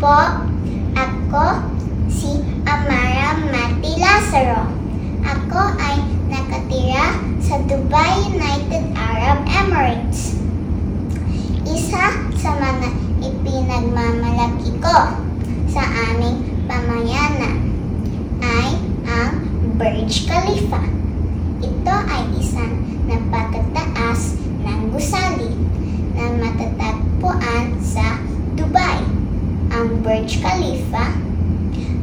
po, ako si Amara Mati Lazaro. Ako ay nakatira sa Dubai, United Arab Emirates. Isa sa mga ipinagmamalaki ko sa aming pamayanan ay ang Burj Khalifa. Ito ay isang napakataas ng gusali na matatagpuan sa Dubai. Ang Burj Khalifa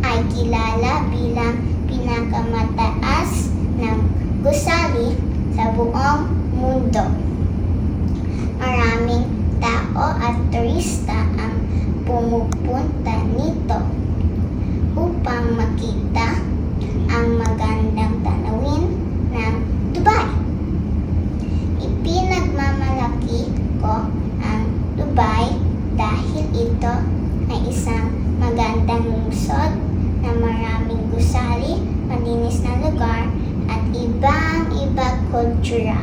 ay kilala bilang pinakamataas ng gusali sa buong mundo. Maraming tao at turista ang pumupunta nito upang makita ang magandang tanawin ng Dubai. Ipinagmamalaki ko ang Dubai dahil ito ay isang magandang lungsod na maraming gusali, malinis na lugar at ibang-ibang kultura.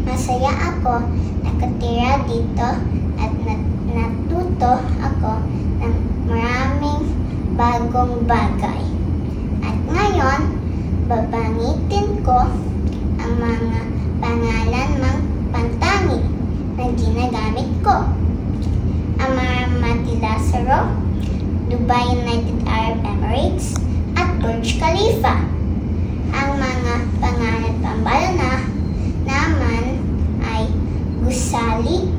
Masaya ako nakatira dito at natuto ako ng maraming bagong bagay. At ngayon, babanggitin ko ang mga pangalan ng pantangin na ginagamit ko. Amara Mati Lazaro, Dubai, United Arab Emirates, at Burj Khalifa. Ang mga pangalan pambalana naman ay gusali,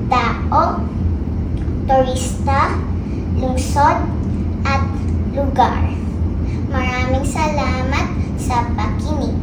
tao, turista, lungsod, at lugar. Maraming salamat sa pakinig.